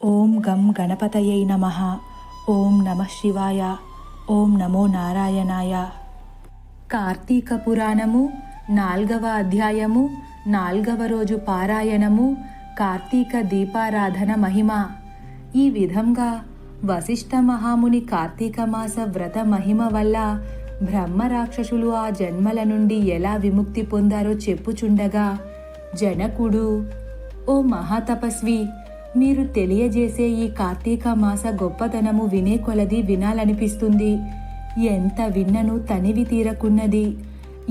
ఓం గం గణపతయై నమః. ఓం నమః శివాయ. ఓం నమో నారాయణాయ. కార్తీక పురాణము 4వ అధ్యాయము 4వ రోజు పారాయణము. కార్తీక దీపారాధన మహిమ. ఈ విధంగా వశిష్ఠ మహాముని కార్తీక మాస వ్రత మహిమ వల్ల బ్రహ్మ రాక్షసులు ఆ జన్మల నుండి ఎలా విముక్తి పొందారో చెప్పుచుండగా జనకుడు, ఓ మహాతపస్వి, మీరు తెలియజేసే ఈ కార్తీక మాస గొప్పతనము వినే కొలది వినాలనిపిస్తుంది. ఎంత విన్నను తనివి తీరకున్నది.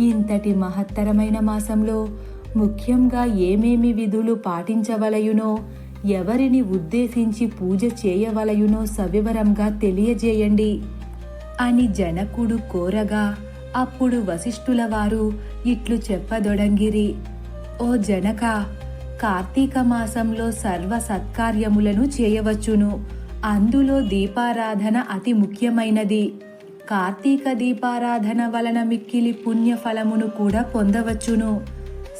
ఇంతటి మహత్తరమైన మాసంలో ముఖ్యంగా ఏమేమి విధులు పాటించవలయునో, ఎవరిని ఉద్దేశించి పూజ చేయవలయునో సవివరంగా తెలియజేయండి అని జనకుడు కోరగా, అప్పుడు వశిష్ఠుల వారు ఇట్లు చెప్పదొడంగిరి. ఓ జనక, కార్తీక మాసంలో సర్వ సత్కార్యములను చేయవచ్చును. అందులో దీపారాధన అతి ముఖ్యమైనది. కార్తీక దీపారాధన వలన మిక్కిలి పుణ్యఫలమును కూడా పొందవచ్చును.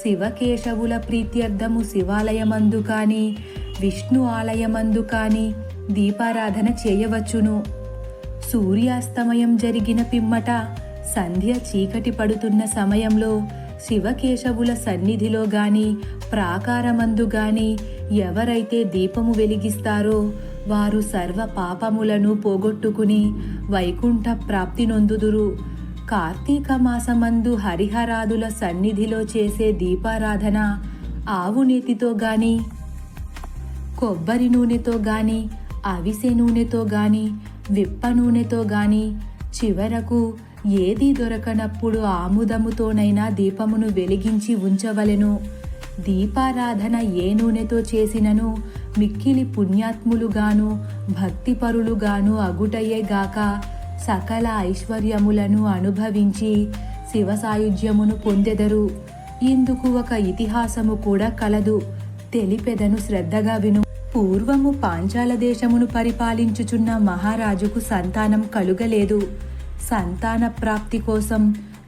శివకేశవుల ప్రీత్యర్థము శివాలయమందు కాని, విష్ణు ఆలయమందు కాని దీపారాధన చేయవచ్చును. సూర్యాస్తమయం జరిగిన పిమ్మట సంధ్య చీకటి పడుతున్న సమయంలో శివకేశవుల సన్నిధిలో గాని, ప్రాకారమందు గాని ఎవరైతే దీపము వెలిగిస్తారో వారు సర్వ పాపములను పోగొట్టుకుని వైకుంఠ ప్రాప్తి నొందుదురు. కార్తీక మాసమందు హరిహరాదుల సన్నిధిలో చేసే దీపారాధన ఆవు నేతితో గాని, కొబ్బరి నూనెతో గాని, అవిసె నూనెతో గాని, విప్ప నూనెతో గాని, చివరకు ఏదీ దొరకనప్పుడు ఆముదముతోనైనా దీపమును వెలిగించి ఉంచవలెను. దీపారాధన ఏ నూనెతో చేసినను మిక్కిలి పుణ్యాత్ములుగాను భక్తిపరులుగాను అగుటయ్యేగాక సకల ఐశ్వర్యములను అనుభవించి శివ సాయుధ్యమును పొందెదరు. ఇందుకు ఒక ఇతిహాసము కూడా కలదు, తెలిపెదను శ్రద్ధగా విను. పూర్వము పాంచాల దేశమును పరిపాలించుచున్న మహారాజుకు సంతానం కలుగలేదు. సంతాన ప్రాప్తి కోసం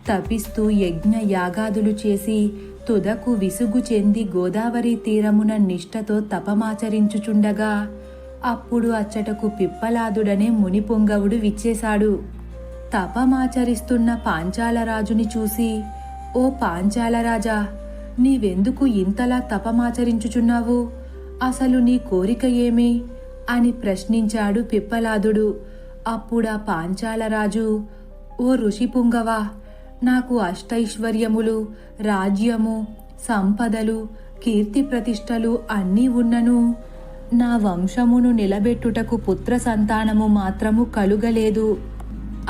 తపిస్తూ యజ్ఞ యాగాదులు చేసి తుదకు విసుగు చెంది గోదావరి తీరమున నిష్ఠతో తపమాచరించుచుండగా అప్పుడు అచ్చటకు పిప్పలాదుడనే మునిపొంగవుడు విచ్చేశాడు. తపమాచరిస్తున్న పాంచాలరాజుని చూసి, ఓ పాంచాలరాజా, నీవెందుకు ఇంతలా తపమాచరించుచున్నావు? అసలు నీ కోరిక ఏమి అని ప్రశ్నించాడు పిప్పలాదుడు. అప్పుడా పాంచాలరాజు, ఓ ఋషిపుంగవా, నాకు అష్టైశ్వర్యములు, రాజ్యము, సంపదలు, కీర్తి ప్రతిష్టలు అన్నీ ఉన్నను నా వంశమును నిలబెట్టుటకు పుత్ర సంతానము మాత్రము కలుగలేదు.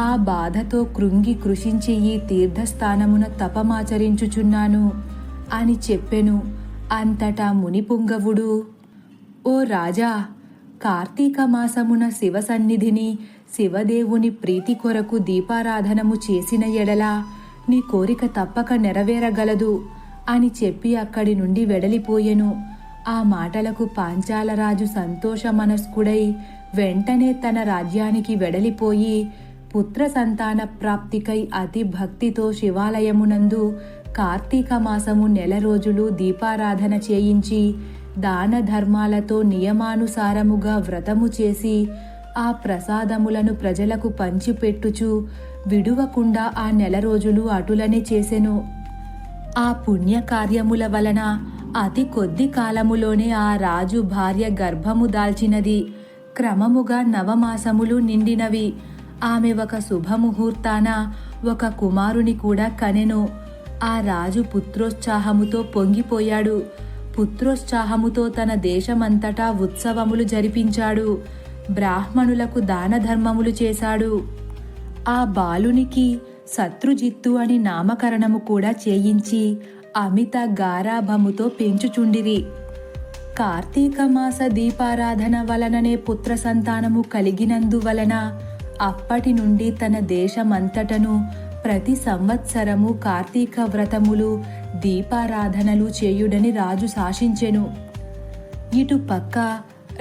ఆ బాధతో కృంగి కృషించి ఈ తీర్థస్థానమున తపమాచరించుచున్నాను అని చెప్పెను. అంతటా మునిపుంగవుడు, ఓ రాజా, కార్తీక మాసమున శివ సన్నిధిని, శివదేవుని ప్రీతి కొరకు దీపారాధనము చేసిన ఎడల నీ కోరిక తప్పక నెరవేరగలదు అని చెప్పి అక్కడి నుండి వెడలిపోయెను. ఆ మాటలకు పాంచాలరాజు సంతోష మనస్కుడై వెంటనే తన రాజ్యానికి వెడలిపోయి పుత్ర సంతాన ప్రాప్తికై అతి భక్తితో శివాలయమునందు కార్తీక మాసము 1 రోజులు దీపారాధన చేయించి దాన ధర్మాలతో నియమానుసారముగా వ్రతము చేసి ఆ ప్రసాదములను ప్రజలకు పంచిపెట్టుచు విడువకుండా ఆ 1 రోజులు అటులనే చేసెను. ఆ పుణ్యకార్యముల వలన అతి కొద్ది కాలములోనే ఆ రాజు భార్య గర్భము దాల్చినది. క్రమముగా 9 మాసములు నిండినవి. ఆమె ఒక శుభముహూర్తాన ఒక కుమారుని కూడా కనెను. ఆ రాజు పుత్రోత్సాహముతో పొంగిపోయాడు. పుత్రోత్సాహముతో తన దేశమంతటా ఉత్సవములు జరిపించాడు. బ్రాహ్మణులకు దాన ధర్మములు చేశాడు. ఆ బాలునికి శత్రుజిత్తు అని నామకరణము కూడా చేయించి అమిత గారాభముతో పెంచుచుండిరి. కార్తీక మాస దీపారాధన వలననే పుత్ర సంతానము కలిగినందువలన అప్పటి నుండి తన దేశమంతటను ప్రతి సంవత్సరము కార్తీక వ్రతములు, దీపారాధనలు చేయుడని రాజు శాసించెను. ఇటు పక్క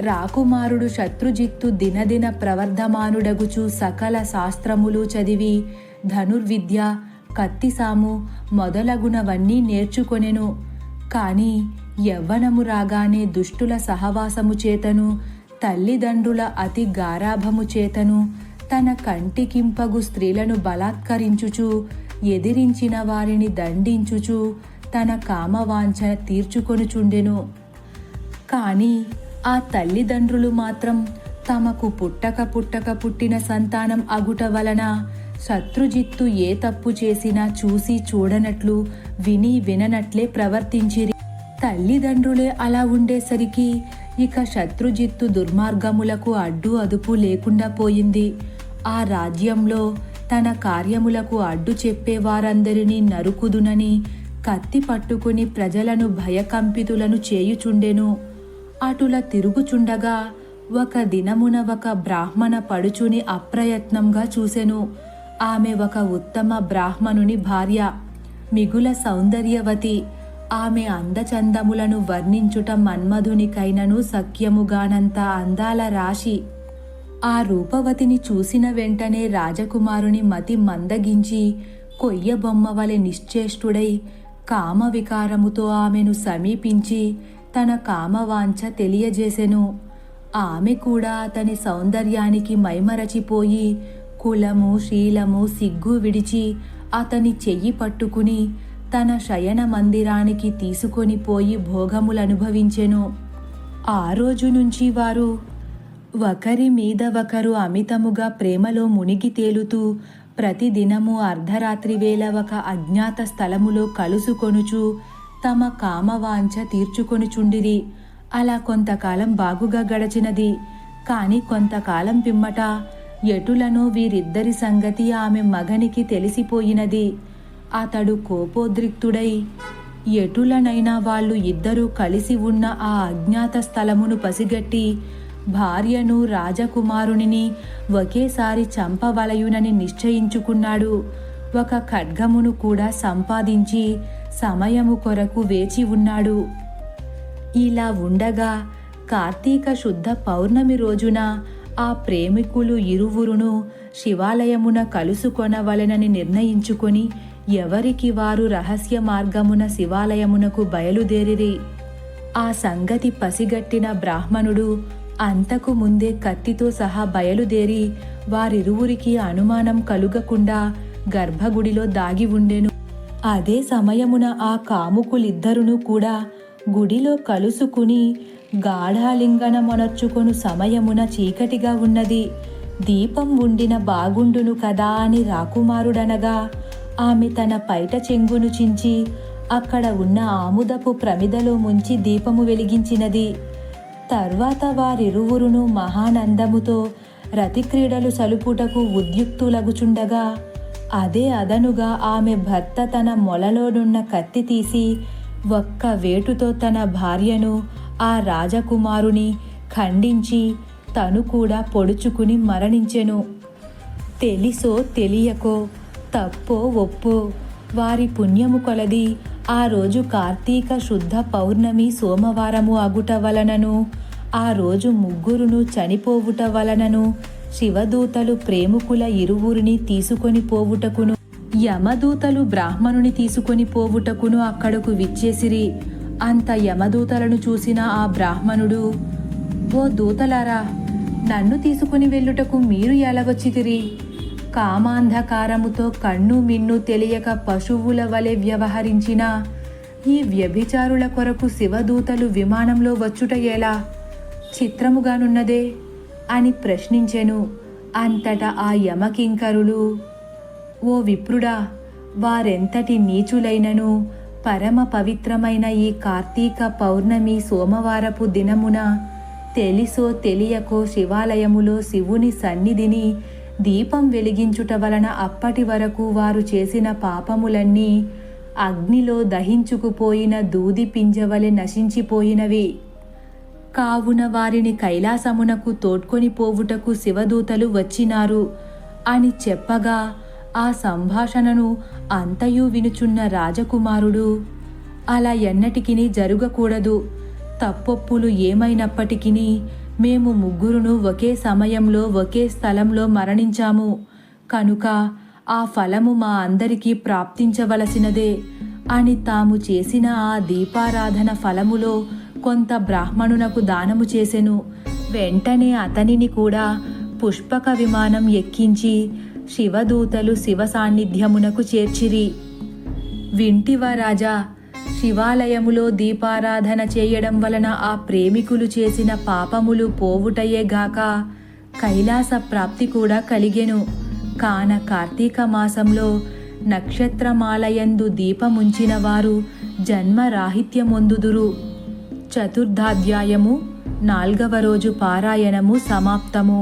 రాకుమారుడు శత్రుజిత్తు దినదిన ప్రవర్ధమానుడగుచు సకల శాస్త్రములు చదివి ధనుర్విద్య, కత్తిసాము మొదలగునవన్నీ నేర్చుకొనెను. కాని యవ్వనము రాగానే దుష్టుల సహవాసము చేతను తల్లిదండ్రుల అతి గారాభము చేతను తన కంటికింపగు స్త్రీలను బలాత్కరించుచు ఎదిరించిన వారిని దండించుచు తన కామవాంఛ తీర్చుకొనుచుండెను. కాని ఆ తల్లిదండ్రులు మాత్రం తమకు పుట్టక పుట్టిన సంతానం అగుట వలన శత్రుజిత్తు ఏ తప్పు చేసినా చూసి చూడనట్లు విని విననట్లే ప్రవర్తించిరి. తల్లిదండ్రులే అలా ఉండేసరికి ఇక శత్రుజిత్తు దుర్మార్గములకు అడ్డు అదుపు లేకుండా పోయింది. ఆ రాజ్యంలో తన కార్యములకు అడ్డు చెప్పేవారందరినీ నరుకుదునని కత్తి పట్టుకుని ప్రజలను భయకంపితులను చేయుచుండెను. అటుల తిరుగుచుండగా ఒక దినమున ఒక బ్రాహ్మణ పడుచుని అప్రయత్నంగా చూసెను. ఆమె ఒక ఉత్తమ బ్రాహ్మణుని భార్య, మిగుల సౌందర్యవతి. ఆమె అందచందములను వర్ణించుట మన్మధునికైనను సఖ్యముగానంత అందాల రాశి. ఆ రూపవతిని చూసిన వెంటనే రాజకుమారుని మతి మందగించి కొయ్య బొమ్మవలె నిశ్చేష్టుడై కామవికారముతో ఆమెను సమీపించి తన కామవాంఛ తెలియజేసెను. ఆమె కూడా అతని సౌందర్యానికి మైమరచిపోయి కులము శీలము సిగ్గు విడిచి అతని చెయ్యి పట్టుకుని తన శయన మందిరానికి తీసుకొని పోయి భోగములనుభవించెను. ఆ రోజు నుంచి వారు ఒకరి మీద ఒకరు అమితముగా ప్రేమలో మునిగి తేలుతూ ప్రతిదినము అర్ధరాత్రి వేళ ఒక అజ్ఞాత స్థలములో కలుసుకొనుచు తమ కామవాంఛ తీర్చుకొనుచుండిరి. అలా కొంతకాలం బాగుగా గడచినది. కాని కొంతకాలం పిమ్మట ఎటులనో వీరిద్దరి సంగతి ఆమె మగనికి తెలిసిపోయినది. అతడు కోపోద్రిక్తుడై ఎటులనైనా వాళ్ళు ఇద్దరూ కలిసి ఉన్న ఆ అజ్ఞాత స్థలమును పసిగట్టి భార్యను రాజకుమారునిని ఒకేసారి చంపవలయునని నిశ్చయించుకున్నాడు. ఒక ఖడ్గమును కూడా సంపాదించి సమయము కొరకు వేచి ఉన్నాడు. ఇలా ఉండగా కార్తీక శుద్ధ పౌర్ణమి రోజున ఆ ప్రేమికులు ఇరువురును శివాలయమున కలుసుకొనవలెనని నిర్ణయించుకొని ఎవరికి వారు రహస్య మార్గమున శివాలయమునకు బయలుదేరిరి. ఆ సంగతి పసిగట్టిన బ్రాహ్మణుడు అంతకు ముందే కత్తితో సహా బయలుదేరి వారిరువురికి అనుమానం కలుగకుండా గర్భగుడిలో దాగి ఉండెను. అదే సమయమున ఆ కాముకులిద్దరును కూడా గుడిలో కలుసుకుని గాఢాలింగనమొనర్చుకొను సమయమున చీకటిగా ఉన్నది. దీపం ఉండిన బాగుండును కదా అని రాకుమారుడనగా ఆమె తన పైట చెంగును చించి అక్కడ ఉన్న ఆముదపు ప్రమిదలో ముంచి దీపము వెలిగించినది. తర్వాత వారిరువురును మహానందముతో రతిక్రీడలు సలుపుటకు ఉద్యుక్తులగుచుండగా అదే అదనుగా ఆమె భర్త తన మొలలోనున్న కత్తి తీసి ఒక్క వేటుతో తన భార్యను ఆ రాజకుమారుని ఖండించి తను కూడా పొడుచుకుని మరణించెను. తెలిసో తెలియకో తప్పో ఒప్పో వారి పుణ్యము కొలది ఆ రోజు కార్తీక శుద్ధ పౌర్ణమి సోమవారము అగుట వలనను ఆ రోజు ముగ్గురును చనిపోవుట వలనను శివదూతలు ప్రేమికుల ఇరువురిని తీసుకొని పోవుటకును యమదూతలు బ్రాహ్మణుని తీసుకొని పోవుటకును అక్కడకు విచ్చేసిరి. అంత యమదూతలను చూసిన ఆ బ్రాహ్మణుడు, ఓ దూతలారా, నన్ను తీసుకుని వెళ్ళుటకు మీరు ఎలా వచ్చితిరి? కామాంధకారముతో కన్ను మిన్ను తెలియక పశువుల వలె వ్యవహరించిన ఈ వ్యభిచారుల కొరకు శివదూతలు విమానంలో వచ్చుట ఎలా? చిత్రముగానున్నదే అని ప్రశ్నించెను. అంతటా ఆ యమకింకరులు, ఓ విప్రుడా, వారెంతటి నీచులైనను పరమ పవిత్రమైన ఈ కార్తీక పౌర్ణమి సోమవారపు దినమున తెలిసో తెలియకో శివాలయములో శివుని సన్నిధిని దీపం వెలిగించుట వలన అప్పటి వరకు వారు చేసిన పాపములన్నీ అగ్నిలో దహించుకుపోయిన దూది పింజవలె నశించిపోయినవి. కావున వారిని కైలాసమునకు తోడ్కొని పోవుటకు శివదూతలు వచ్చినారు అని చెప్పగా ఆ సంభాషణను అంతయు వినుచున్న రాజకుమారుడు, అలా ఎన్నటికిని జరగకూడదు. తప్పొప్పులు ఏమైనప్పటికీ మేము ముగ్గురును ఒకే సమయంలో ఒకే స్థలంలో మరణించాము కనుక ఆ ఫలము మా అందరికీ ప్రాప్తించవలసినదే అని తాము చేసిన ఆ దీపారాధన ఫలములో కొంత బ్రాహ్మణునకు దానము చేసెను. వెంటనే అతనిని కూడా పుష్పక విమానం ఎక్కించి శివదూతలు శివ సాన్నిధ్యమునకు చేర్చిరి. వింటివా రాజా, శివాలయములో దీపారాధన చేయడం వలన ఆ ప్రేమికులు చేసిన పాపములు పోవుటయేగాక కైలాస ప్రాప్తి కూడా కలిగెను. కాన కార్తీక మాసంలో నక్షత్రమాలయందు దీపముంచిన వారు జన్మరాహిత్యమొందుదురు. చతుర్థాధ్యాయము 4వ రోజు పారాయణము సమాప్తము.